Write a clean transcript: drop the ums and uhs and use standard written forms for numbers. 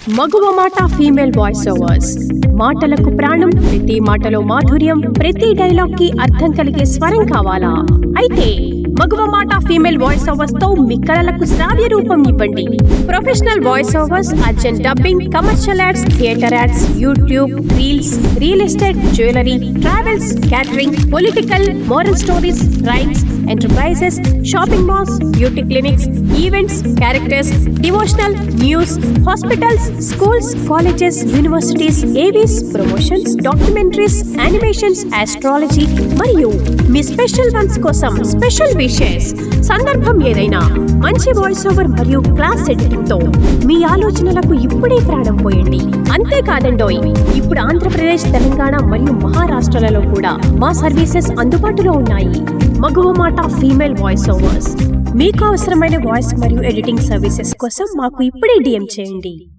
మగువ మాట female voice overs. మాటలకు ప్రాణం, ప్రతి మాటలో మాధుర్యం, ప్రతి డైలాగ్ కి అర్థం కలిగే స్వరం కావాలా? అయితే మగువ మాట ఫీమేల్ వాయిస్ ఓవర్స్ తో మీ కళలకు శ్రావ్య రూపం ఇవ్వండి. Professional voice overs, urgent dubbing, commercial ads, theatre ads, YouTube reels, real estate, jewellery, travels, catering, political, moral stories, rhymes, enterprises, shopping malls, beauty clinics, events, characters, devotional, news, hospitals, schools, colleges, universities, Avis, promotions, documentaries, animations, astrology మరియు మీ special ones కోసం special wishes. సందర్భం ఏదైనా మంచి voice over మరియు class editing తో మీ ఆలోచనలకు ఇప్పుడే ప్రాణం పోయండి. అంతేకాదండోయ్, ఇప్పుడు ఆంధ్రప్రదేశ్, తెలంగాణ మరియు మహారాష్ట్రలలో కూడా మా సర్వీసెస్ అందుబాటులో ఉన్నాయి. మగువ మాట ఫీమేల్ వాయిస్ ఓవర్స్. మీకు అవసరమైన వాయిస్ మరియు ఎడిటింగ్ సర్వీసెస్ కోసం మాకు ఇప్పుడే DM చేయండి.